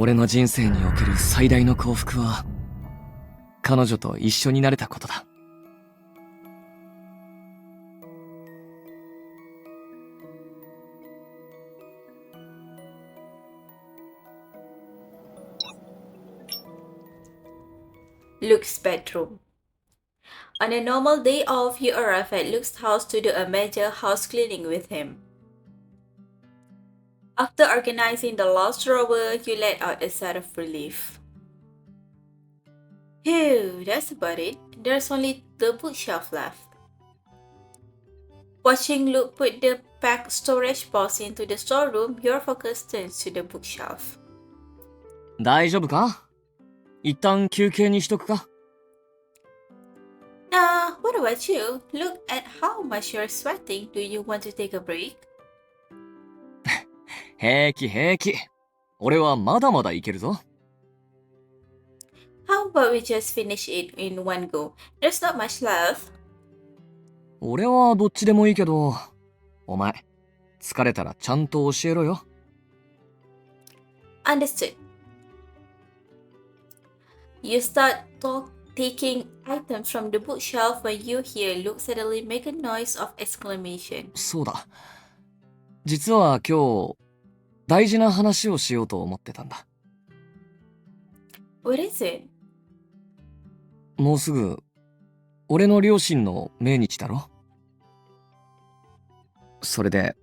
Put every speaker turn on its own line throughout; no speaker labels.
俺の人生における最大の幸福は、彼女と一緒になれたことだ。
Luke's bedroom. On a normal day off, you arrive at Luke's house to do a major house cleaning with him. After organizing the last drawer, you let out a sigh of relief. Phew, that's about it. There's only the bookshelf left. Watching Luke put the packed storage box into the storeroom, your focus turns to the bookshelf.
大丈夫か？一旦休憩にしとくか？
What about you? Look at how much you're sweating. Do you want to take a break?
平気平気。俺はまだまだいけるぞ。
How about we just finish it in one go? There's not much left.
俺はどっちでもいいけど、お前、疲れたらちゃんと教えろよ。
Understood. You start taking items from the bookshelf when you hear Luke suddenly make a noise of exclamation.
そうだ。実は今日、大事な話をしようと思ってたんだ。
What is it?
もうすぐ、俺の両親の命日だろ？それで、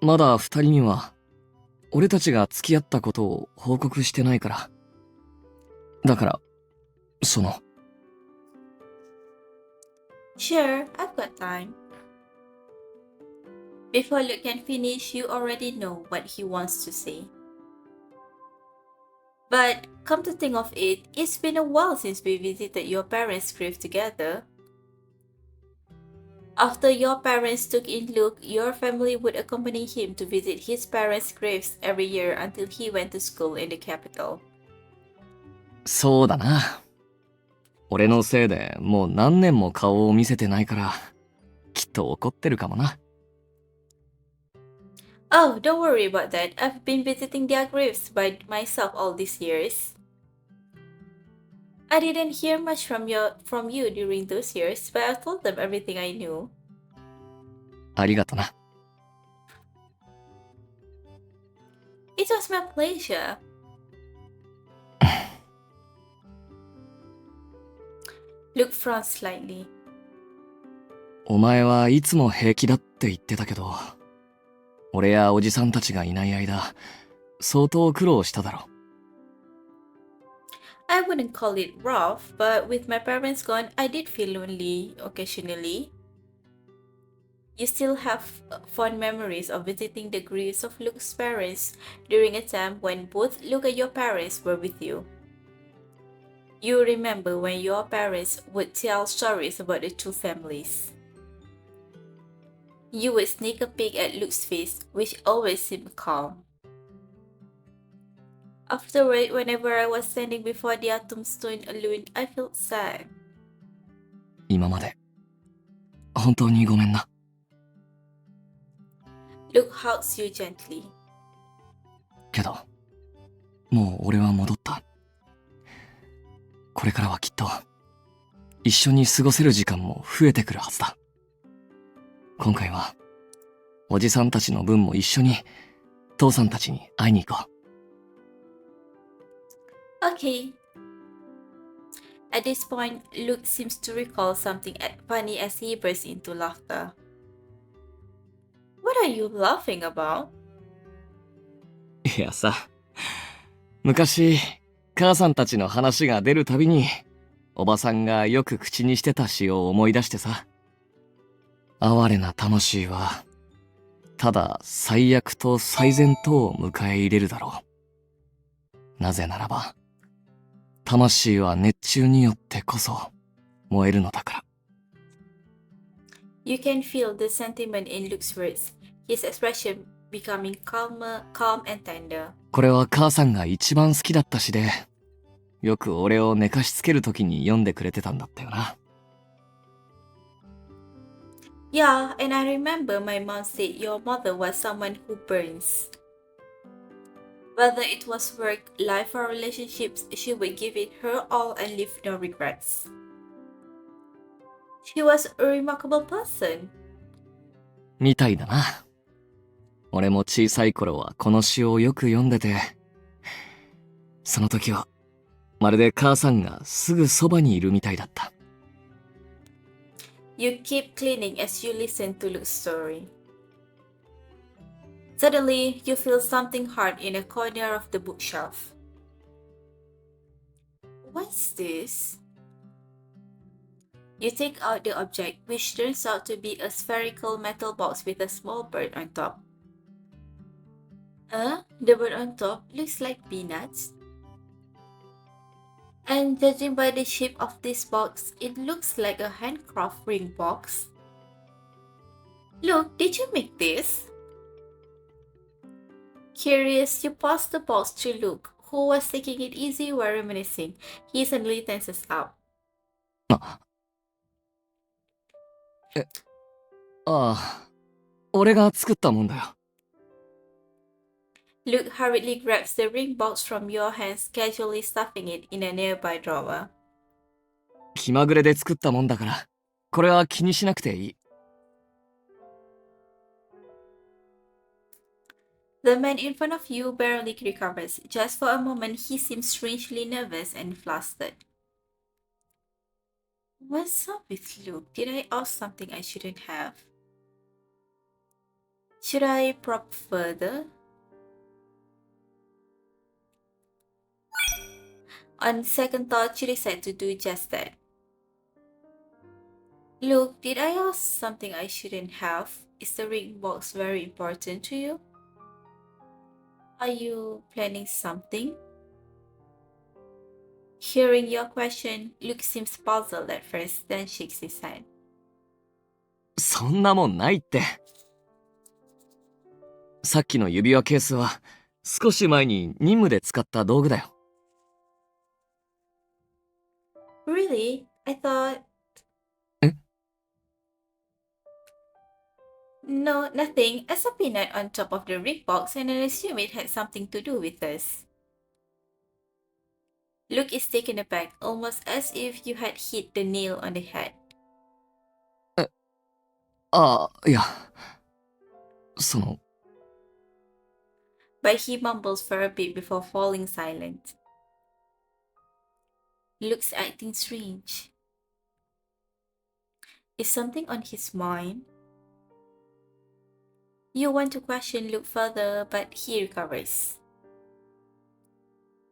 まだ二人には、俺たちが付き合ったことを報告してないから。だから、
Sure, I've got time. Before Luke can finish, you already know what he wants to say. But come to think of it, it's been a while since we visited your parents' grave together. After your parents took in Luke, your family would accompany him to visit his parents' graves every year until he went to school in the capital.
そうだな。俺のせいでもう何年も顔を見せてないから、きっと怒ってるかもな。
Oh, don't worry about that. I've been visiting their graves by myself all these years. I didn't hear much from you during those years, but I told them everything I knew.
ありがとな。
It was my pleasure. Luke frowned slightly.
お前はいつも平気だって言ってたけど、俺やおじさんたちがいない間、相当苦労しただろ。
I wouldn't call it rough, but with my parents gone, I did feel lonely occasionally. You still have fond memories of visiting the graves of Luke's parents during a time when both Luke and your parents were with you. You remember when your parents would tell stories about the two families. You would sneak a peek at Luke's face, which always seemed calm. Afterward, whenever I was standing before their tombstone alone, I felt sad.
今まで、本当にごめんな。
Luke hugs you gently.
けど、もう俺は戻った。これからはきっと、一緒に過ごせる時間も増えてくるはずだ。今回は、おじさんたちの分も一緒に、父さんたちに会いに行こ
う。Okay. At this point, Luke seems to recall something funny as he bursts into laughter. What are you laughing about?
いやさ、昔、母さんたちの話が出るたびに、おばさんがよく口にしてた詩を思い出してさ。哀れな魂は、ただ最悪と最善とを迎え入れるだろう。なぜならば、魂は熱中によってこそ燃えるのだから。
You can feel the sentiment in Luke's words, his expression becoming calm and tender.
これは母さんが一番好きだった詩で、よく俺を寝かしつけるときに読んでくれてたんだったよな。
Yeah, and I remember my mom said your mother was someone who burns. Whether it was work, life, or relationships, she would give it her all and leave no regrets. She was a remarkable person.
みたいだな。俺も小さい頃はこの詩をよく読んでて、その時はまるで母さんがすぐそばにいるみたいだった。
You keep cleaning as you listen to Luke's story. Suddenly, you feel something hard in a corner of the bookshelf. What's this? You take out the object, which turns out to be a spherical metal box with a small bird on top. The bird on top looks like peanuts. And judging by the shape of this box, it looks like a handcraft ring box. Look, did you make this? Curious, you pass the box to Luke, who was taking it easy while reminiscing. He suddenly tenses up.
ああ、俺が作ったもんだよ。
Luke hurriedly grabs the ring box from your hands, casually stuffing it in a nearby drawer.
気まぐれで作ったもんだから、これは気にしなくていい。
The man in front of you barely recovers. Just for a moment, he seems strangely nervous and flustered. What's up with Luke? Did I ask something I shouldn't have? Should I probe further? On second thought, you decide to do just that. Luke, did I ask something I shouldn't have? Is the ring box very important to you? Are you planning something? Hearing your question, Luke seems puzzled at first, then shakes his head.
そんなもんないって。さっきの指輪ケースは少し前に任務で使った道具だよ。
Really? I thought...
え？
No, nothing. I saw peanut on top of the ring box and I assume it had something to do with us. Luke is taken aback, almost as if you had hit the nail on the head.
ああ、いや、
But he mumbles for a bit before falling silent. Luke's acting strange. Is something on his mind? You want to question Luke further, but he recovers.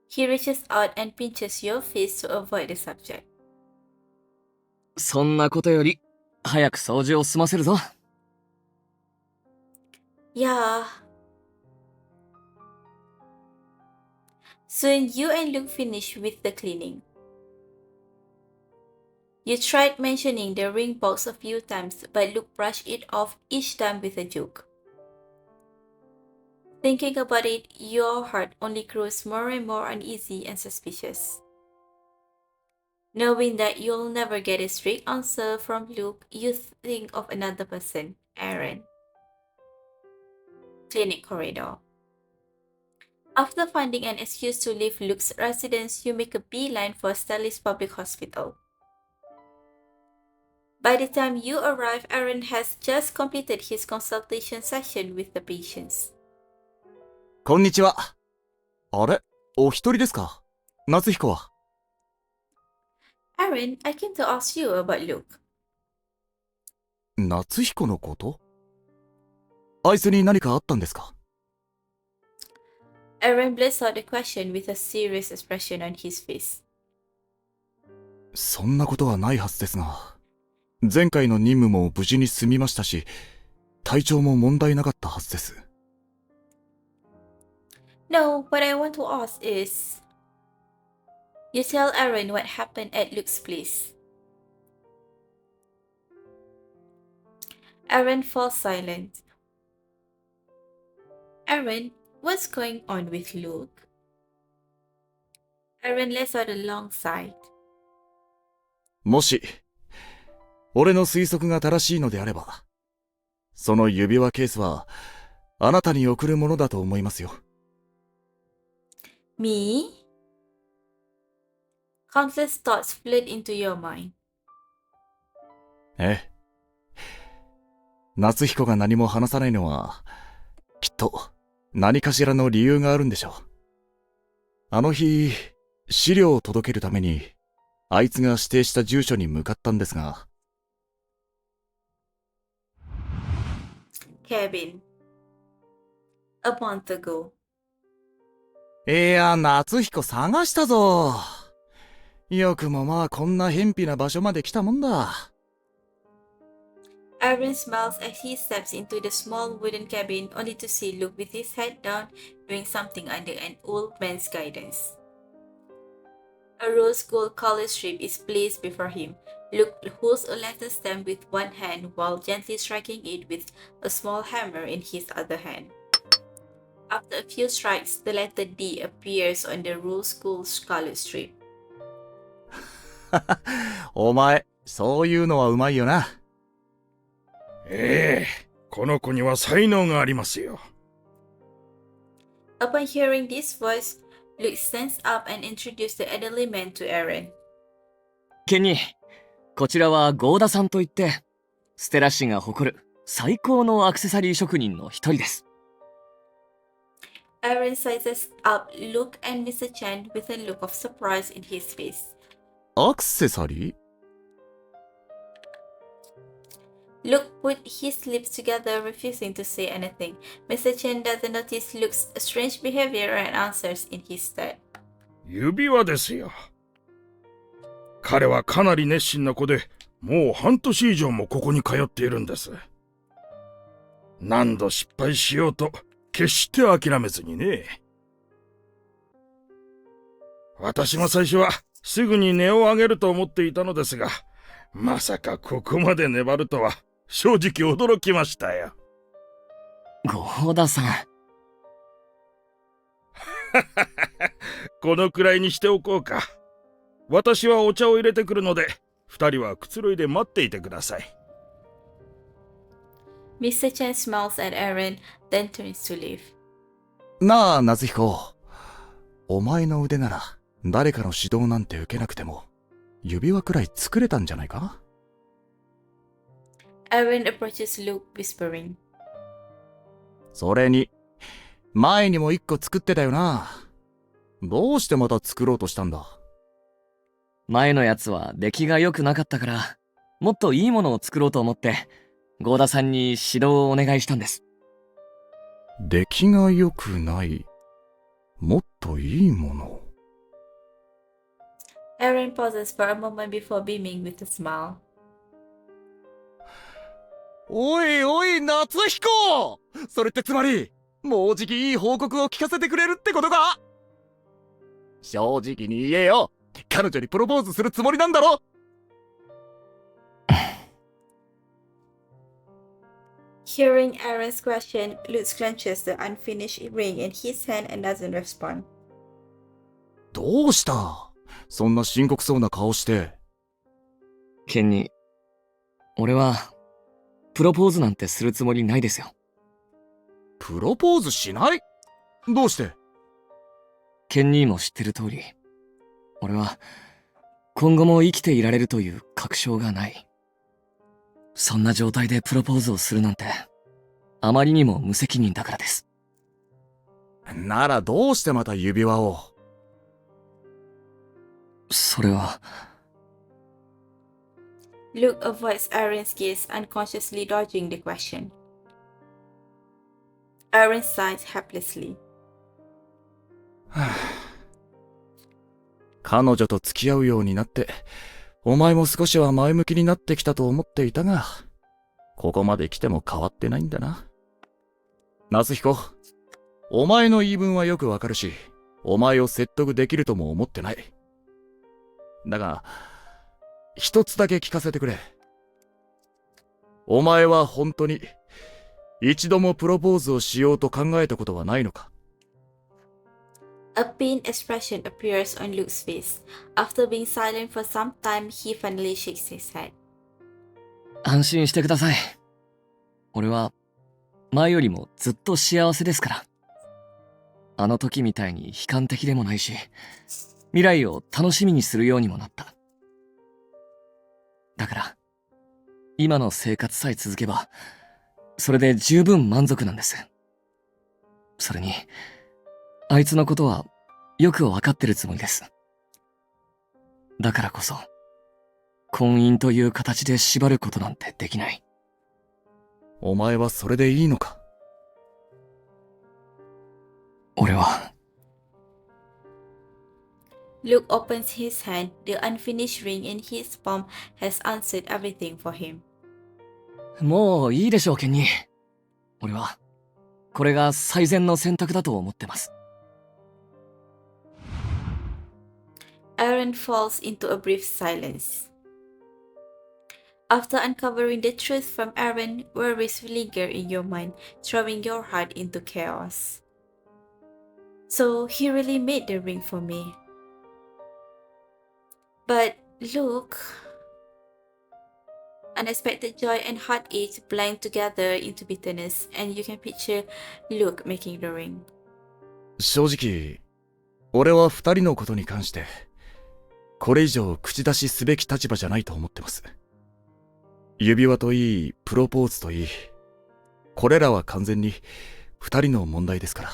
He reaches out and pinches your face to avoid the subject.
そんなことより早く掃除を済ませるぞ。
Yeah. Soon you and Luke finish with the cleaning. You tried mentioning the ring box a few times, but Luke brushed it off each time with a joke. Thinking about it, your heart only grows more and more uneasy and suspicious. Knowing that you'll never get a straight answer from Luke, you think of another person, Aaron. Clinic corridor. After finding an excuse to leave Luke's residence, you make a beeline for Stelli's public hospital. By the time you arrive, Aaron has just completed his consultation session with the patients.
こんにちは。あれ、お一人ですか？夏彦は。
Aaron, I came to ask you about Luke.
夏彦のこと？あいつに何かあったんですか？
Aaron blurts out the question with a serious expression on his face.
そんなことはないはずですが、前回の任務も無事に済みましたし、体調も問題なかったはずです。
No, what I want to ask is... You tell Aaron what happened at Luke's place. Aaron falls silent. Aaron, what's going on with Luke? Aaron lets out a long sigh.
もし、俺の推測が正しいのであれば、その指輪ケースは、あなたに送るものだと思いますよ。
Me? Countless thoughts flood into your mind.
ええ。夏彦が何も話さないのは、きっと何かしらの理由があるんでしょう。あの日、資料を届けるために、あいつが指定した住所に向かったんですが、
Cabin. A month ago.
いや、夏彦探したぞ。よくもまあこんな偏僻な場所まで来たもんだ。
Aaron smiles as he steps into the small wooden cabin only to see Luke with his head down doing something under an old man's guidance. A rose gold collar strip is placed before him. Luke holds a letter stem with one hand while gently striking it with a small hammer in his other hand. After a few strikes, the letter D appears on the rose gold collar strip.
お前、そういうのはうまいよな。
ええ、この子には才能がありますよ。
Upon hearing this voice, Luke stands up and introduces the elderly man to Aaron.
ケニー、こちらはゴーダさんといって、ステラ市が誇る最高のアクセサリー職人の一人です。
Aaron sizes up Luke and Mr. Chen with a look of surprise in his face.
アクセサリー？
Luke put his lips together, refusing to say anything. Mr. Chen doesn't notice Luke's strange behavior and answers in his stead.
指輪ですよ。彼はかなり熱心な子で、もう半年以上もここに通っているんです。何度失敗しようと、決して諦めずにね。私も最初はすぐに値を上げると思っていたのですが、まさかここまで粘るとは正直驚きましたよ。
ゴーダさん。
このくらいにしておこうか。私はお茶を入れてくるので、二人はくつろいで待っていてください。
Mr. Chen smiles at Aaron, then turns to leave.
なあ、夏彦。お前の腕なら、誰かの指導なんて受けなくても、指輪くらい作れたんじゃないか？
Aaron approaches Luke, whispering.
それに、前にも一個作ってたよな。どうしてまた作ろうとしたんだ？
前のやつは出来が良くなかったから、もっといいものを作ろうと思って、ゴーダさんに指導をお願いしたんです。
出来が良くない。もっといいもの。
Aaron pauses for a moment before beaming with a smile.
おいおい、夏彦！それってつまり、もうじきいい報告を聞かせてくれるってことか？正直に言えよ。彼女にプロポーズするつもりなんだろ？Hearing
Aaron's question, Luke clenches the unfinished ring in his hand and doesn't respond.
どうした？そんな深刻そうな顔して。
ケニー、俺は、プロポーズなんてするつもりないですよ。
プロポーズしない？どうして？
ケニーも知ってる通り、俺は、今後も生きていられるという確証がない。そんな状態でプロポーズをするなんて、あまりにも無責任だからです。
ならどうしてまた指輪を？
それは。
Luke avoids Aaron's gaze, unconsciously dodging the question. Aaron sighs helplessly.
彼女と付き合うようになって、お前も少しは前向きになってきたと思っていたが、ここまで来ても変わってないんだな。夏彦、お前の言い分はよくわかるし、お前を説得できるとも思ってない。だが、一つだけ聞かせてくれ。お前は本当に、一度もプロポーズをしようと考えたことはないのか？
A pained expression appears on Luke's face. After being silent for some time, he finally shakes his head.
安心してください。俺は、前よりもずっと幸せですから。あの時みたいに悲観的でもないし、未来を楽しみにするようにもなった。だから、今の生活さえ続けば、それで十分満足なんです。それに、あいつのことはよくわかってるつもりです。だからこそ、婚姻という形で縛ることなんてできない。
お前はそれでいいのか？
俺は、
Luke opens his hand. The unfinished ring in his palm has answered everything for him.
もういいでしょう、ケンニー。俺は、これが最善の選択だと思ってます。
Aaron falls into a brief silence. After uncovering the truth from Aaron, worries linger in your mind, throwing your heart into chaos. So he really made the ring for me. But look, unexpected joy and heartache blend together into bitterness, and you can picture Luke making the ring.
正直、俺は二人のことに関して、これ以上口出しすべき立場じゃないと思ってます。指輪といい、プロポーズといい、これらは完全に二人の問題ですから。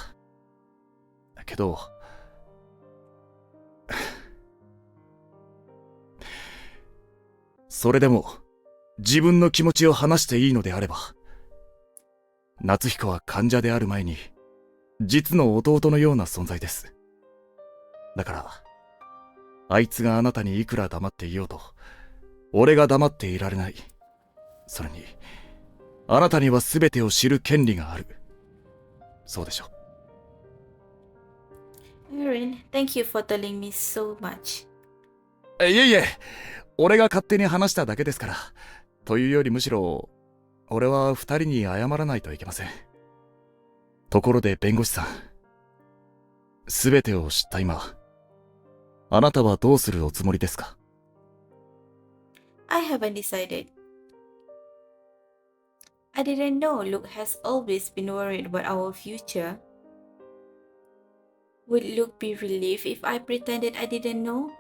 だけど、それでも自分の気持ちを話していいのであれば、夏彦は患者である前に実の弟のような存在です。だからあいつがあなたにいくら黙っていようと、俺が黙っていられない。それにあなたには全てを知る権利がある。そうでしょ。
Aaron, thank you for telling me so much.
いえいえ、俺が勝手に話しただけですから。というよりむしろ、俺は二人に謝らないといけません。ところで弁護士さん、全てを知った今、あなたはどうするおつもりですか？
I haven't decided. I didn't know Luke has always been worried about our future. Would Luke be relieved if I pretended I didn't know?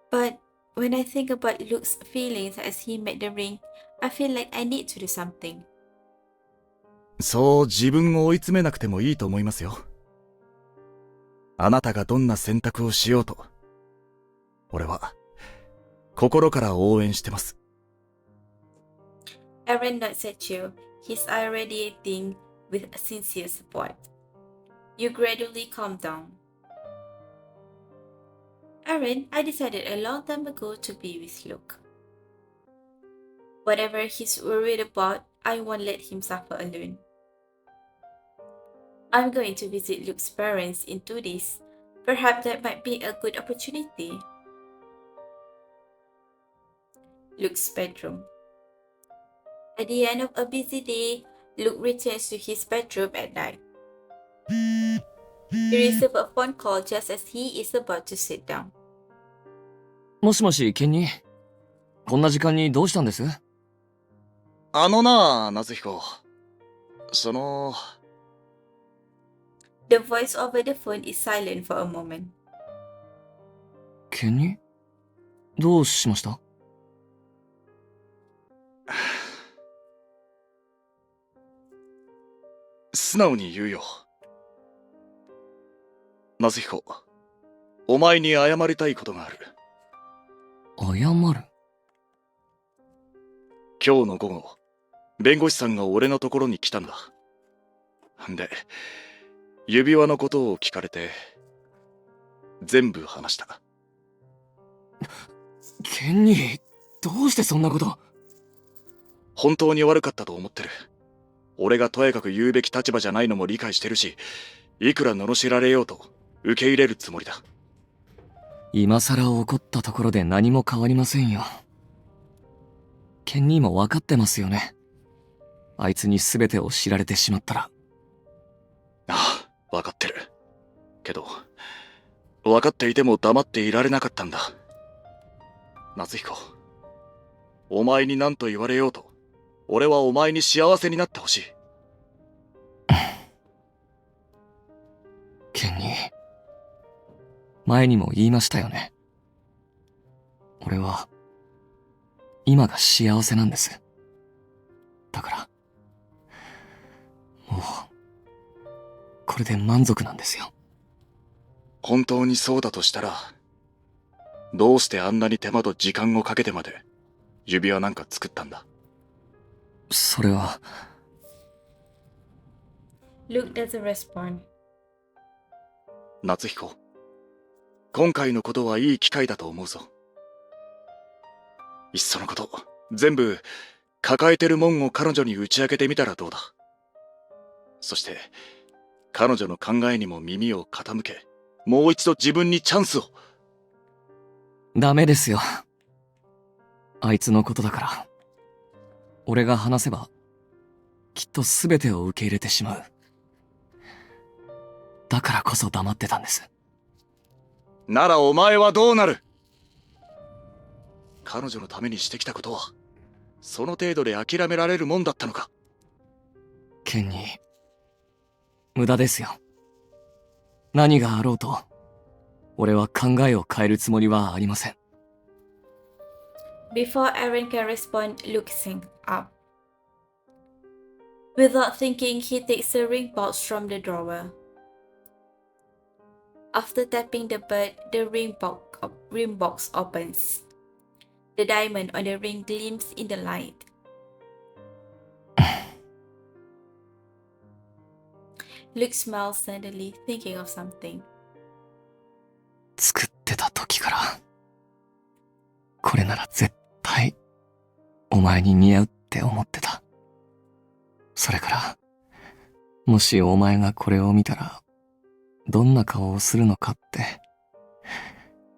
But when I think about Luke's feelings as he made the ring, I feel like I need to do something.
そう自分を追い詰めなくてもいいと思いますよ。あなたがどんな選択をしようと、俺は心から応援してます。
Aaron nods at you, his eye radiating with sincere support. You gradually calm down. Aaron, I decided a long time ago to be with Luke. Whatever he's worried about, I won't let him suffer alone. I'm going to visit Luke's parents in 2 days. Perhaps that might be a good opportunity. Luke's bedroom. At the end of a busy day, Luke returns to his bedroom at night. He receives a phone call just as he is about to sit down.
もしもし、ケンニー。こんな時間にどうしたんです？
あのなあ、夏彦。その...
The voice over the phone is silent for a moment.
ケンニー？どうしました？
素直に言うよ。夏彦、お前に謝りたいことがある。
謝る？
今日の午後、弁護士さんが俺のところに来たんだ。で、指輪のことを聞かれて、全部話した。
ケンニー、どうしてそんなこと？
本当に悪かったと思ってる。俺がとやかく言うべき立場じゃないのも理解してるし、いくら罵られようと受け入れるつもりだ。
今さら怒ったところで何も変わりませんよ。ケンニーも分かってますよね。あいつに全てを知られてしまったら。
ああ、分かってる。けど、分かっていても黙っていられなかったんだ。夏彦、お前に何と言われようと、俺はお前に幸せになってほしい。
ケンに、前にも言いましたよね。俺は、今が幸せなんです。だから、もう、これで満足なんですよ。
本当にそうだとしたら、どうしてあんなに手間と時間をかけてまで、指輪なんか作ったんだ。
それは、
Luke doesn't respond.
夏彦、今回のことはいい機会だと思うぞ。いっそのこと、全部、抱えてるもんを彼女に打ち明けてみたらどうだ。そして、彼女の考えにも耳を傾け、もう一度自分にチャンスを。
ダメですよ。あいつのことだから。俺が話せば、きっと全てを受け入れてしまう。だからこそ黙ってたんです。
ならお前はどうなる？彼女のためにしてきたことは、その程度で諦められるもんだったのか？
ケンに、無駄ですよ。何があろうと、俺は考えを変えるつもりはありません。
Before Aaron can respond, Luke sings up. Without thinking, he takes the ring box from the drawer. After tapping the bird, the ring box opens. The diamond on the ring gleams in the light. Luke smiles suddenly, thinking of something.
作ってた時から、これなら絶対、お前に似合うって思ってた。それから、もしお前がこれを見たら、どんな顔をするのかって、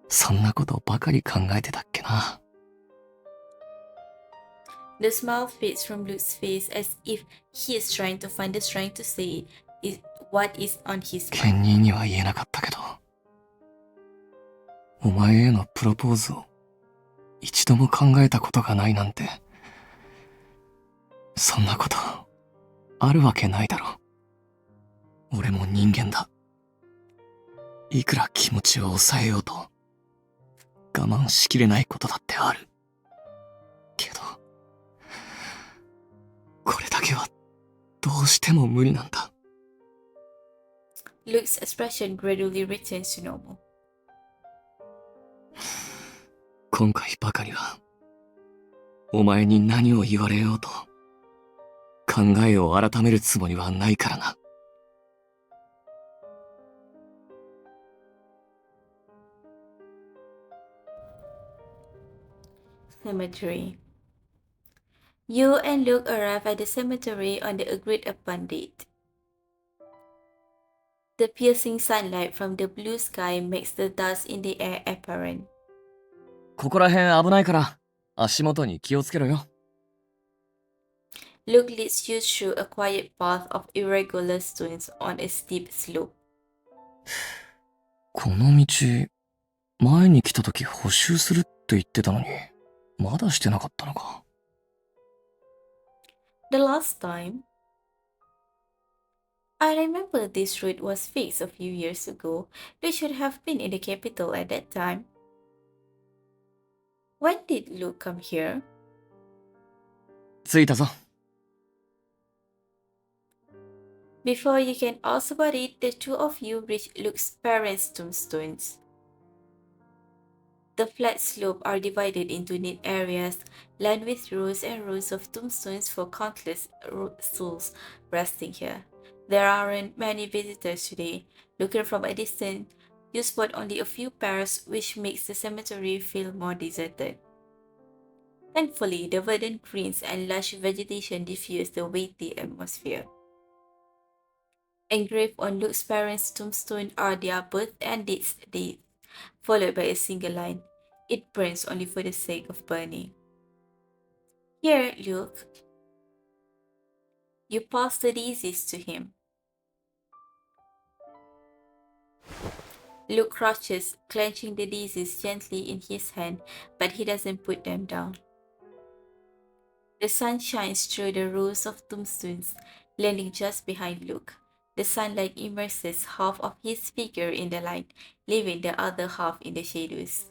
そんなことばかり考えてたっけな。
The smile fades from Luke's face as if he is trying to find the strength to say what is on his
ケン
mind.
ニーには言えなかったけど、お前へのプロポーズを一度も考えたことがないなんて、そんなことあるわけないだろ。俺も人間だ。いくら気持ちを抑えようと、我慢しきれないことだってある。けど、これだけはどうしても無理なんだ。
Luke's expression gradually returns to normal.
今回ばかりは、お前に何を言われようと、考えを改めるつもりはないからな。
Cemetery. You and Luke arrive at the cemetery on the agreed upon date. The piercing sunlight from the blue sky makes the dust in the air apparent.
ここら辺危ないから、足元に気をつけろよ。
Luke leads you through a quiet path of irregular stones on a steep slope.
この道、前に来た時補修するって言ってたのに、まだしてなかったのか。
The last time, I remember this route was fixed a few years ago. They should have been in the capital at that time. When did Luke come here?
着いたぞ。
Before you can ask about it, the two of you reach Luke's parents' tombstones. The flat slopes are divided into neat areas, lined with rows and rows of tombstones for countless souls resting here. There aren't many visitors today. Looking from a distance, you spot only a few pairs, which makes the cemetery feel more deserted. Thankfully, the verdant greens and lush vegetation diffuse the weighty atmosphere. Engraved on Luke's parents' tombstone are their birth and dates, followed by a single line. It burns only for the sake of burning. Here, Luke. You pass the daisies to him. Luke crouches, clenching the daisies gently in his hand, but he doesn't put them down. The sun shines through the rows of tombstones, landing just behind Luke. The sunlight immerses half of his figure in the light, leaving the other half in the shadows.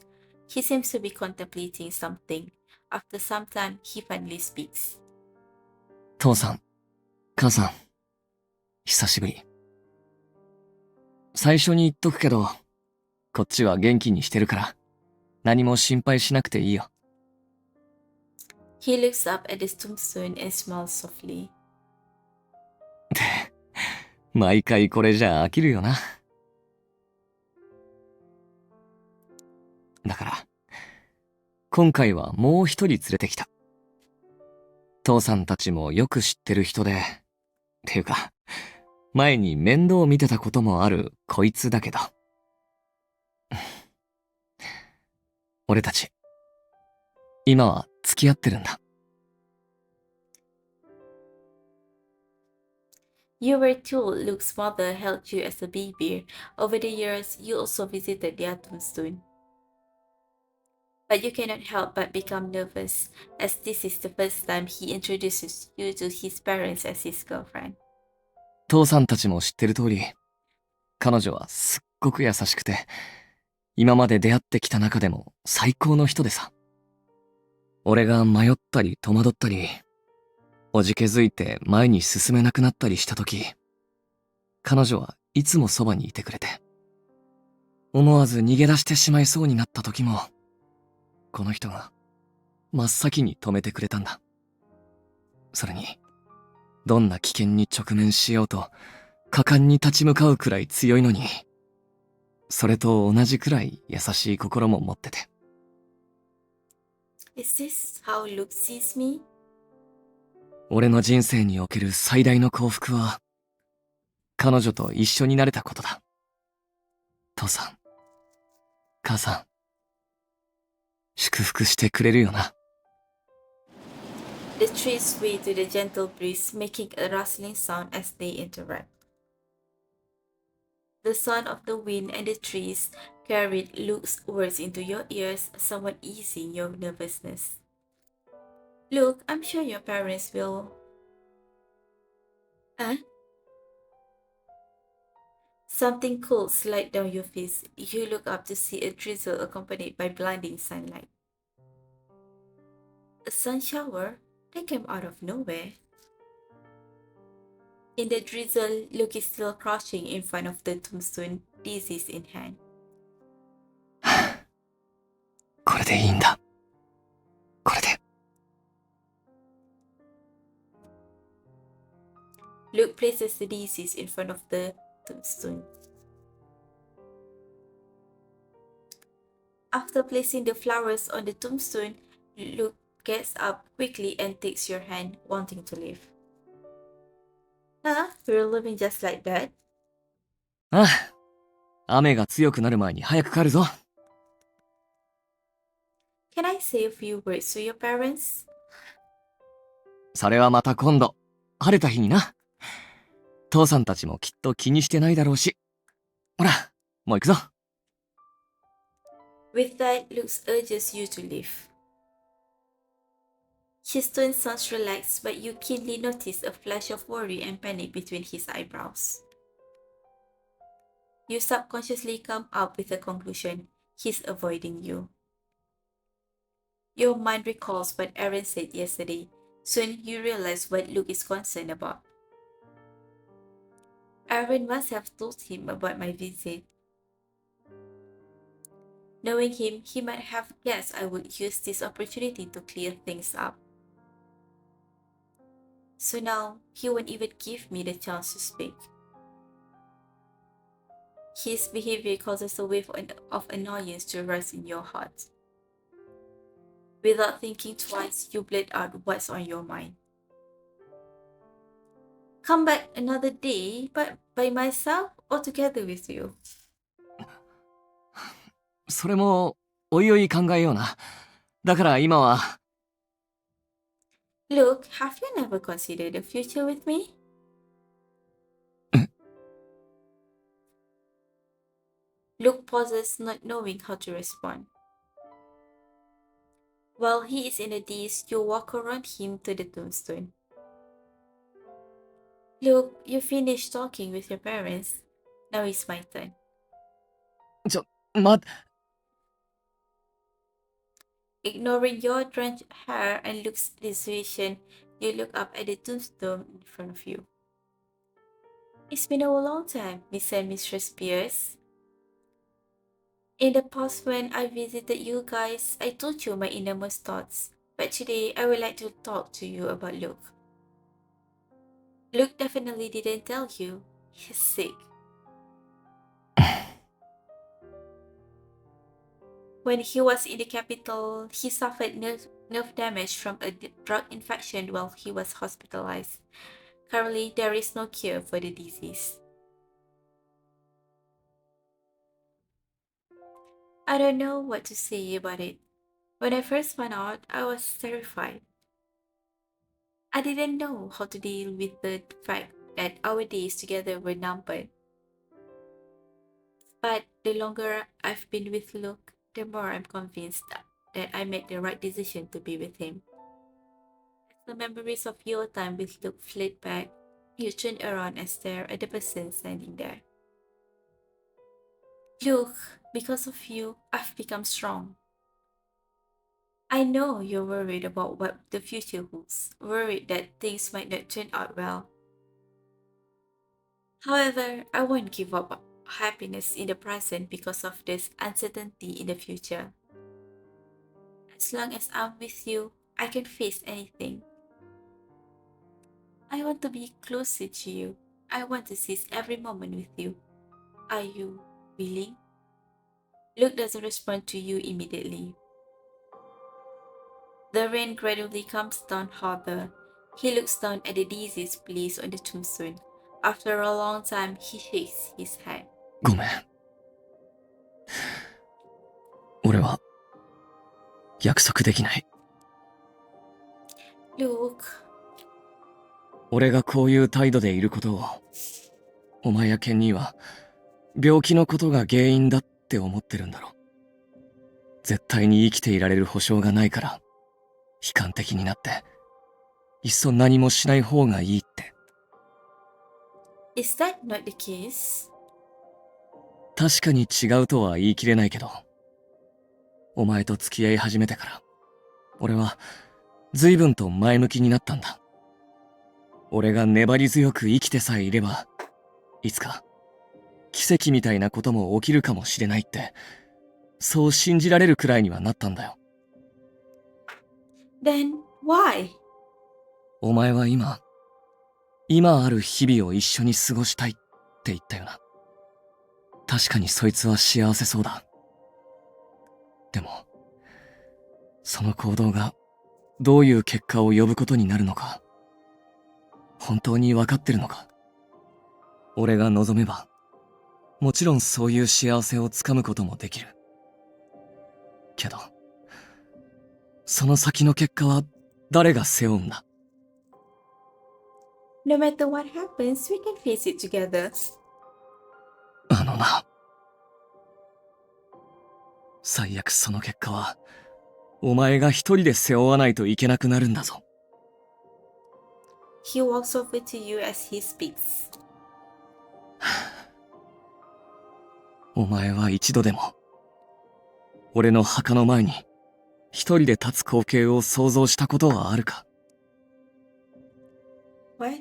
He seems to be contemplating something. After some time, he finally speaks.
父さん、母さん、久しぶり。最初に言っとくけど、こっちは元気にしてるから、何も心配しなくていいよ。
He looks up at the tombstone and smiles softly.
毎回これじゃ飽きるよな。だから、今回はもう一人連れてきた。父さんたちもよく知ってる人で、ていうか、前に面倒を見てたこともあるこいつだけど。俺たち、今は付き合ってるんだ。
You were told Luke's mother held you as a baby. Over the years, you also visited their tombstone. But you cannot help but become nervous, as this is the first time he introduces you to his parents as his girlfriend.
父さんたちも知ってる通り、彼女はすっごく優しくて、今まで出会ってきた中でも最高の人でさ。俺が迷ったり戸惑ったり、おじけづいて前に進めなくなったりした時、彼女はいつもそばにいてくれて、思わず逃げ出してしまいそうになった時も、この人が真っ先に止めてくれたんだ。それに、どんな危険に直面しようと果敢に立ち向かうくらい強いのに、それと同じくらい優しい心も持ってて。
Is this how Luke sees me?
俺の人生における最大の幸福は、彼女と一緒になれたことだ。父さん、母さん、祝福してくれるよな。
The trees sway to the gentle breeze, making a rustling sound as they interact. The sound of the wind and the trees carried Luke's words into your ears, somewhat easing your nervousness. Luke, I'm sure your parents will. Huh? Something cold slid down your face. You look up to see a drizzle accompanied by blinding sunlight. A sun shower? They came out of nowhere. In the drizzle, Luke is still crouching in front of the tombstone, daisies in hand.
これでいいんだ。これで。
Luke places the daisies in front of the tombstone. After placing the flowers on the tombstone, Luke gets up quickly and takes your hand, wanting to leave. Huh? We're leaving just like that?
ああ、雨が強くなる前に早く帰るぞ。
Can I say a few words to your parents?
それはまた今度、晴れた日にな。父さんたちもきっと気にしてないだろうし。ほら、もう行くぞ。
With that, Luke urges you to leave. His tone sounds relaxed, but you keenly notice a flash of worry and panic between his eyebrows. You subconsciously come up with a conclusion. He's avoiding you. Your mind recalls what Aaron said yesterday. Soon you realize what Luke is concerned about. Aaron must have told him about my visit. Knowing him, he might have guessed I would use this opportunity to clear things up. So now, he won't even give me the chance to speak. His behavior causes a wave of annoyance to rise in your heart. Without thinking twice, you blurt out what's on your mind. Come back another day, but by myself or together with you?
それも、おいおい考えような。だから今は。
Luke, have you never considered the future with me? Luke pauses, not knowing how to respond. While he is in a daze, you walk around him to the tombstone. Look, you finished talking with your parents. Now it's my turn.
ま、
Ignoring your drenched hair and Luke's dissuasion, you look up at the tombstone in front of you. It's been a long time, Miss and Mistress Pierce. In the past, when I visited you guys, I told you my innermost thoughts. But today, I would like to talk to you about Luke. Luke definitely didn't tell you. He's sick. When he was in the capital, he suffered nerve damage from a drug infection while he was hospitalized. Currently, there is no cure for the disease. I don't know what to say about it. When I first found out, I was terrified. I didn't know how to deal with the fact that our days together were numbered. But the longer I've been with Luke, the more I'm convinced that I made the right decision to be with him. As the memories of your time with Luke flit back, you turn around and stare at the person standing there. Luke, because of you, I've become strong. I know you're worried about what the future holds, worried that things might not turn out well. However, I won't give up happiness in the present because of this uncertainty in the future. As long as I'm with you, I can face anything. I want to be closer to you. I want to seize every moment with you. Are you willing? Luke doesn't respond to you immediately. The rain gradually comes down harder. He looks down at the deceased place on the tombstone. After a long time, he shakes his head.
ごめん。俺は、約束できない。
Luke,
俺がこういう態度でいることを、お前やケンには、病気のことが原因だって思ってるんだろ。絶対に生きていられる保証がないから、悲観的になって、いっそ何もしない方がいいって。
is that not the case?
確かに違うとは言い切れないけど、お前と付き合い始めてから、俺は随分と前向きになったんだ。俺が粘り強く生きてさえいれば、いつか奇跡みたいなことも起きるかもしれないって、そう信じられるくらいにはなったんだよ。
Then why?
お前は今ある日々を一緒に過ごしたいって言ったよな。確かにそいつは幸せそうだ。でも、その行動がどういう結果を呼ぶことになるのか、本当に分かってるのか。俺が望めば、もちろんそういう幸せをつかむこともできる。けど、その先の結果は誰が背負うんだ。
No matter what happens, we can face it together.
あのな。最悪その結果は、お前が一人で背負わないといけなくなるんだぞ。
He walks over to you as he speaks.
お前は一度でも、俺の墓の前に一人で立つ光景を想像したことはあるか。
What?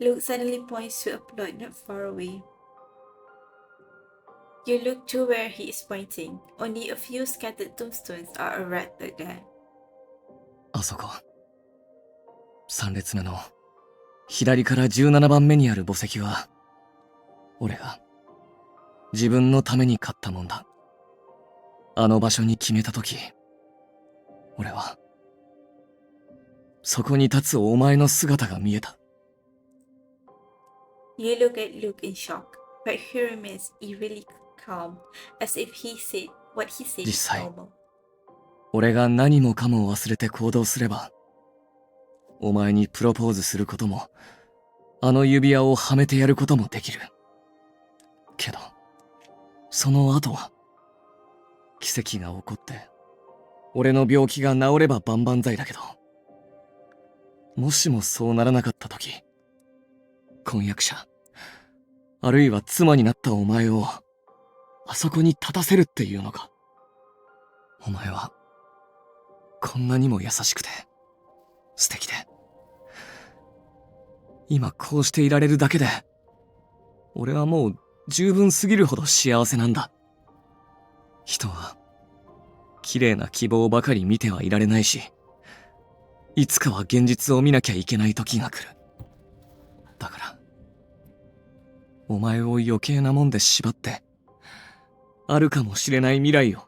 Luke suddenly points to a plot not far away. You look to where he is pointing. Only a few scattered tombstones are erected there.
あそこ。3列目の左から17番目にある墓石は、俺が自分のために買ったもんだ。あの場所に決めたとき、俺は、そこに立つお前の姿が見えた。
You look at Luke in shock, but he remains eerily calm, as if what he said is
実際
normal.
俺が何もかも忘れて行動すれば、お前にプロポーズすることも、あの指輪をはめてやることもできる。けど、その後は、奇跡が起こって、俺の病気が治れば万々歳だけど、もしもそうならなかった時、婚約者、あるいは妻になったお前を、あそこに立たせるっていうのか。お前は、こんなにも優しくて、素敵で。今こうしていられるだけで、俺はもう十分すぎるほど幸せなんだ。人は、綺麗な希望ばかり見てはいられないし、いつかは現実を見なきゃいけない時が来る。だから、お前を余計なもんで縛って、あるかもしれない未来を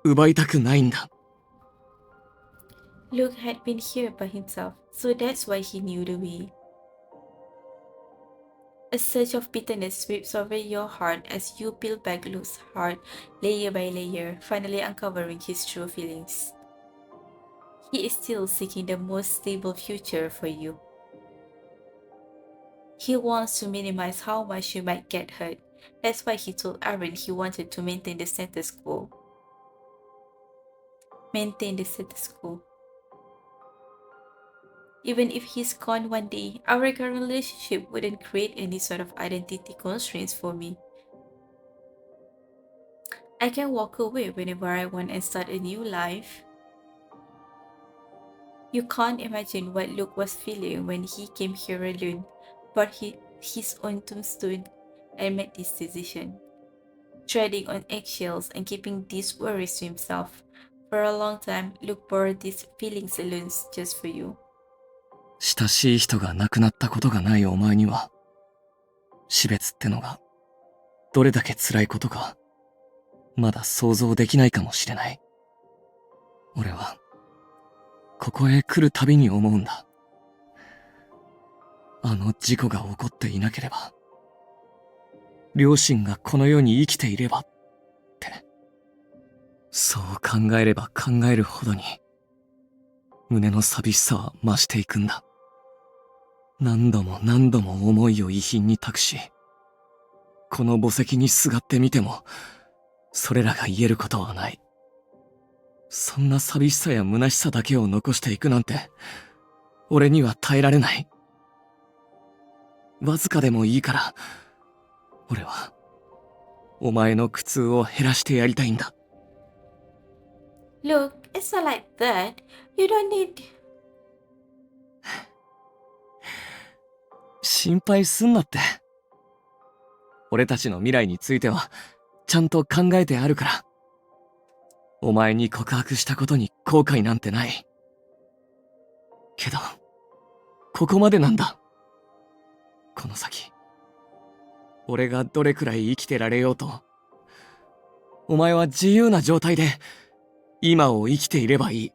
奪いたくないんだ。
Luke had been here by himself, so that's why he knew the way. A surge of bitterness sweeps over your heart as you peel back Luke's heart layer by layer, finally uncovering his true feelings. He is still seeking the most stable future for you. He wants to minimize how much you might get hurt. That's why he told Aaron he wanted to maintain the status quo. Maintain the status quo. Even if he's gone one day, our current relationship wouldn't create any sort of identity constraints for me. I can walk away whenever I want and start a new life. You can't imagine what Luke was feeling when he came here alone, brought his own tombstone, and made this decision. Treading on eggshells and keeping these worries to himself. For a long time, Luke bore these feelings alone just for you.
親しい人が亡くなったことがないお前には、死別ってのがどれだけ辛いことか、まだ想像できないかもしれない。俺は、ここへ来るたびに思うんだ。あの事故が起こっていなければ、両親がこの世に生きていればって。そう考えれば考えるほどに、胸の寂しさは増していくんだ。何度も何度も思いを遺品に託し、この墓石にすがってみても、それらが言えることはない。そんな寂しさや虚しさだけを残していくなんて、俺には耐えられない。わずかでもいいから、俺は、お前の苦痛を減らしてやりたいんだ。
Look, it's not like that. You don't need...
心配すんなって。俺たちの未来については、ちゃんと考えてあるから。お前に告白したことに後悔なんてない。けど、ここまでなんだ。この先、俺がどれくらい生きてられようと、お前は自由な状態で、今を生きていればいい。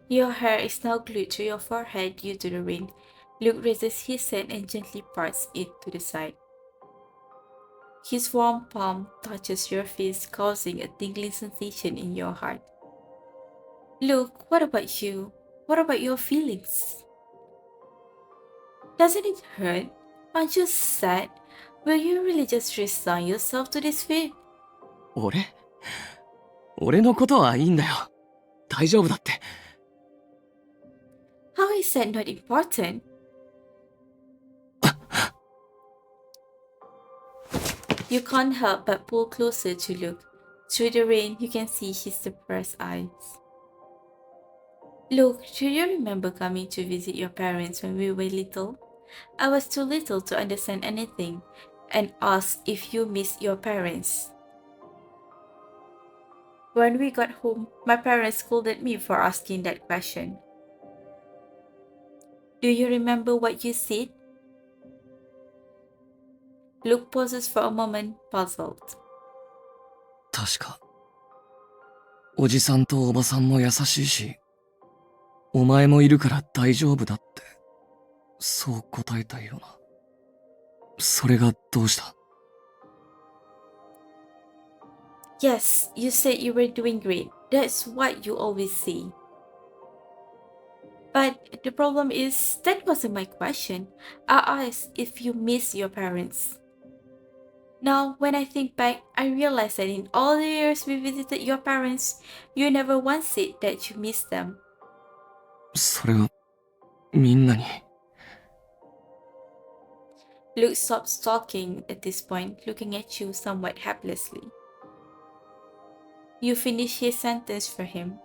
Your hair is now glued to your forehead due to the rain. Luke raises his hand and gently parts it to the side. His warm palm touches your face, causing a tingling sensation in your heart. Luke, what about you? What about your feelings? Doesn't it hurt? Aren't you sad? Will you really just resign yourself to this fate?
俺のことはいいんだよ。大丈夫だって。
How is that not important? You can't help but pull closer to Luke. Through the rain, you can see his suppressed eyes. Luke, do you remember coming to visit your parents when we were little? I was too little to understand anything and asked if you missed your parents. When we got home, my parents scolded me for asking that question. Do you remember what you said? Luke pauses for a moment, puzzled.
確か、おじさんとおばさんも優しいし、お前もいるから大丈夫だって、そう答えたような。それがどうした？
Yes, you said you were doing great. That's what you always say. But the problem is, that wasn't my question. I asked if you miss your parents. Now, when I think back, I realize that in all the years we visited your parents, you never once said that you miss them.
それを、みんなに。
Luke stops talking at this point, looking at you somewhat helplessly. You finish his sentence for him.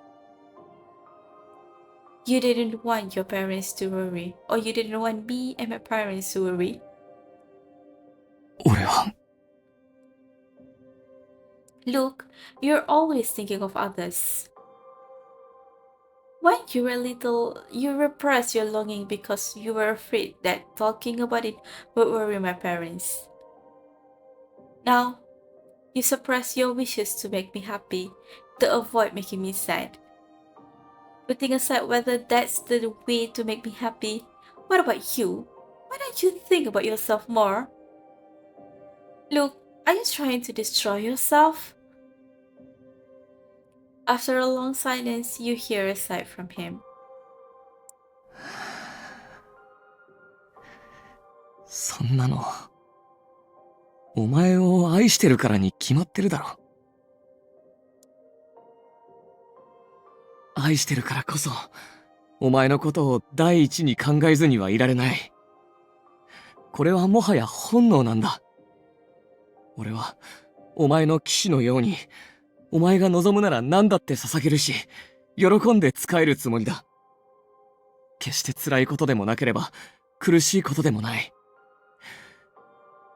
You didn't want your parents to worry, or you didn't want me and my parents to worry.
俺は、
Luke, you're always thinking of others. When you were little, you repressed your longing because you were afraid that talking about it would worry my parents. Now, you suppress your wishes to make me happy, to avoid making me sad. Putting aside whether that's the way to make me happy, what about you? Why don't you think about yourself more? Luke, are you trying to destroy yourself? After a long silence, you hear a sigh from him.
そんなの、お前を愛してるからに決まってるだろ。愛してるからこそ、お前のことを第一に考えずにはいられない。これはもはや本能なんだ。俺は、お前の騎士のように、お前が望むなら何だって捧げるし、喜んで仕えるつもりだ。決して辛いことでもなければ、苦しいことでもない。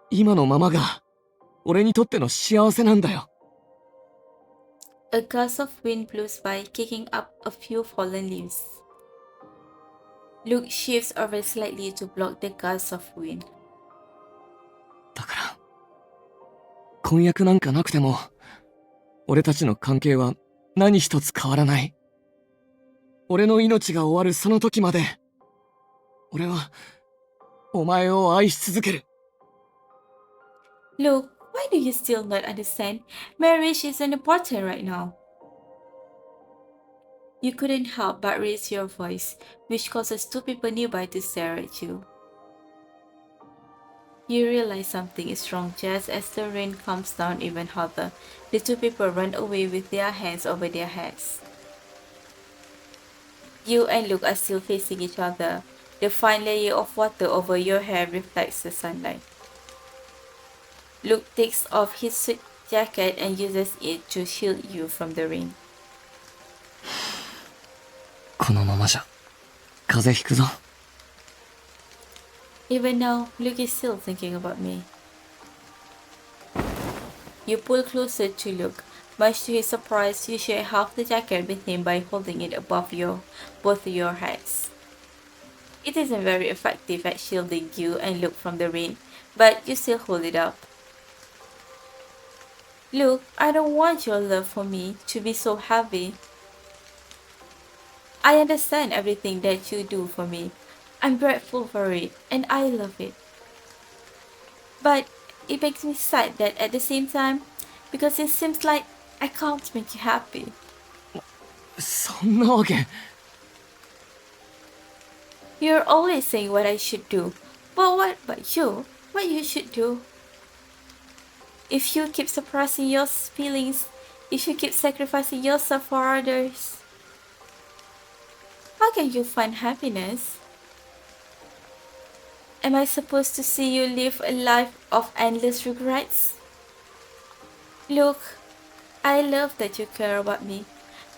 今のままが、俺にとっての幸せなんだよ。
A gust of wind blows by, kicking up a few fallen leaves. Luke shifts over slightly to block the gust of wind.
だから、婚約なんかなくても、俺たちの関係は何一つ変わらない。俺の命が終わるその時まで、俺は、お前を愛し続ける。
Luke, why do you still not understand? Marriage isn't important right now. You couldn't help but raise your voice, which causes two people nearby to stare at you. You realize something is wrong just as the rain comes down even harder. The two people run away with their hands over their heads. You and Luke are still facing each other. The fine layer of water over your hair reflects the sunlight. Luke takes off his suit jacket and uses it to shield you from the rain.
このままじゃ、風邪ひくぞ。
Even now, Luke is still thinking about me. You pull closer to Luke. Much to his surprise, you share half the jacket with him by holding it above both your heads. It isn't very effective at shielding you and Luke from the rain, but you still hold it up. Luke, I don't want your love for me to be so heavy. I understand everything that you do for me. I'm grateful for it, and I love it. But it makes me sad that at the same time, because it seems like I can't make you happy.
そんなわけ。
You're always saying what I should do. But what about you? What you should do? If you keep suppressing your feelings, if you keep sacrificing yourself for others, how can you find happiness? Am I supposed to see you live a life of endless regrets? Look, I love that you care about me,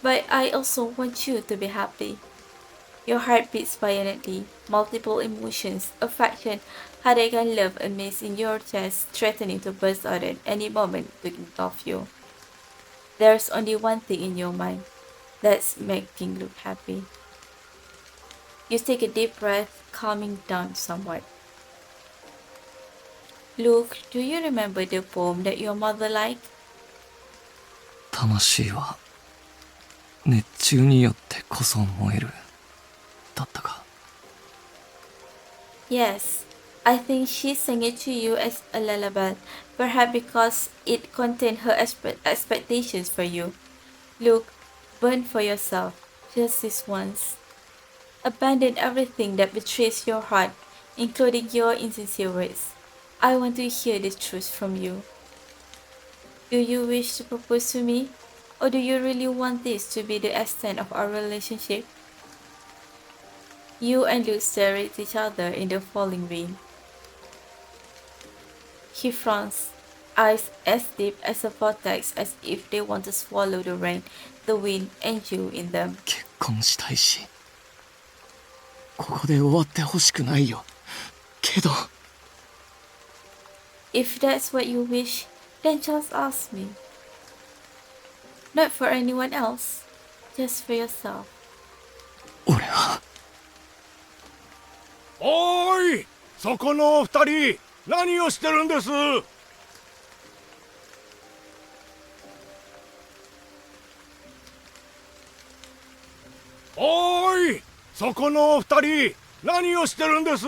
but I also want you to be happy. Your heart beats violently, multiple emotions, affection, heartache and love amaze in your chest, threatening to burst out at any moment to engulf you. There's only one thing in your mind, that's making Luke happy. You take a deep breath, calming down somewhat. Luke, do you remember the poem that your mother liked?
魂は熱中によってこそ燃えるだったか。
Yes, I think she sang it to you as a lullaby, perhaps because it contained her expectations for you. Luke, burn for yourself, just this once. Abandon everything that betrays your heart, including your insincere words. I want to hear the truth from you. Do you wish to propose to me? Or do you really want this to be the extent of our relationship? You and Luke stare at each other in the falling rain. He frowns, eyes as deep as a vortex as if they want to swallow the rain, the wind, and you in them.
結婚したいし、ここで終わってほしくないよ。けど、
If that's what you wish, then just ask me. Not for anyone else, just for yourself.
俺は、
おーい、そこのお二人、何をしてるんです？おーい、そこのお二人、何をしてるんです？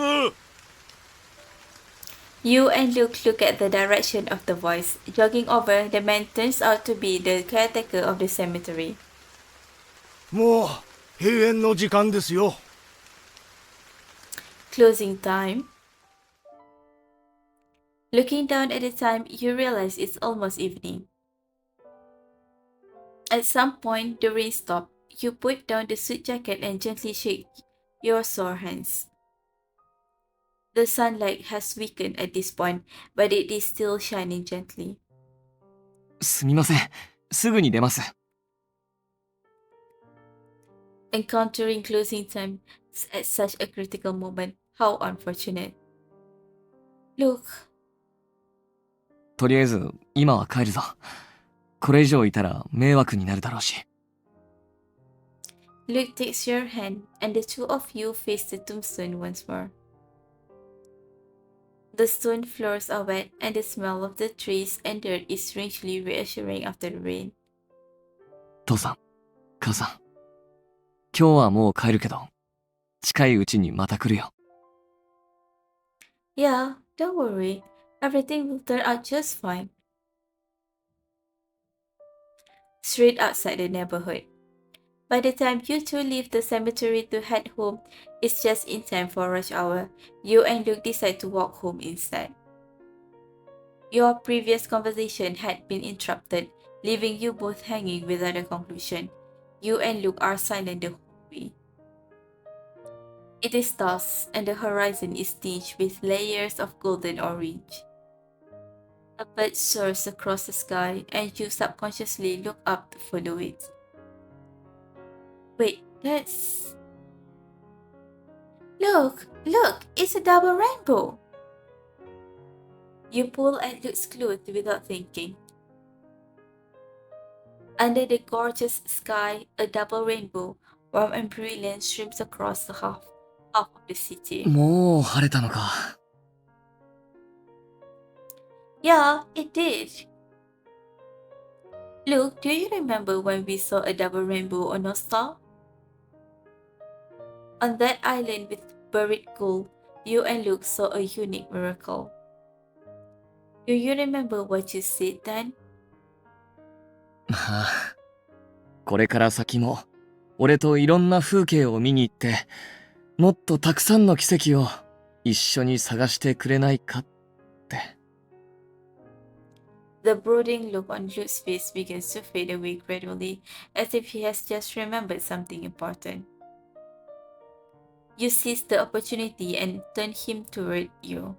You and Luke look at the direction of the voice. Jogging over, the man turns out to be the caretaker of the cemetery.
もう閉園の時間ですよ。
Closing time. Looking down at the time, you realize it's almost evening. At some point, the rain stopped. You put down the suit jacket and gently shake your sore hands. The sunlight has weakened at this point, but it is still shining gently.
すみません。すぐに出ます。
Encountering closing time at such a critical moment, how unfortunate. Look,
とりあえず、今は帰るぞ。これ以上いたら迷惑になるだろうし。
Luke takes your hand, and the two of you face the tombstone once more. The stone floors are wet, and the smell of the trees and dirt is strangely reassuring after the rain.
父さん、母さん。今日はもう帰るけど、近いうちにまた来るよ。
Yeah, don't worry. Everything will turn out just fine. Straight outside the neighborhood. By the time you two leave the cemetery to head home, it's just in time for rush hour. You and Luke decide to walk home instead. Your previous conversation had been interrupted, leaving you both hanging without a conclusion. You and Luke are silent the whole way. It is dusk, and the horizon is tinged with layers of golden orange. A bird soars across the sky, and you subconsciously look up to follow it. Wait, that's... Look! It's a double rainbow! You pull at Luke's clothes without thinking. Under the gorgeous sky, a double rainbow, warm and brilliant, streams across the half of the city.
もう晴れたのか。
Yeah, it did. Luke, do you remember when we saw a double rainbow on Nostal? On that island with buried gold, you and Luke saw a unique miracle. Do you remember what you said then?
まあ、これから先も、俺といろんな風景を見に行って、もっとたくさんの奇跡を一緒に探してくれないかって。
The brooding look on Luke's face begins to fade away gradually, as if he has just remembered something important. You seize the opportunity and turn him toward you.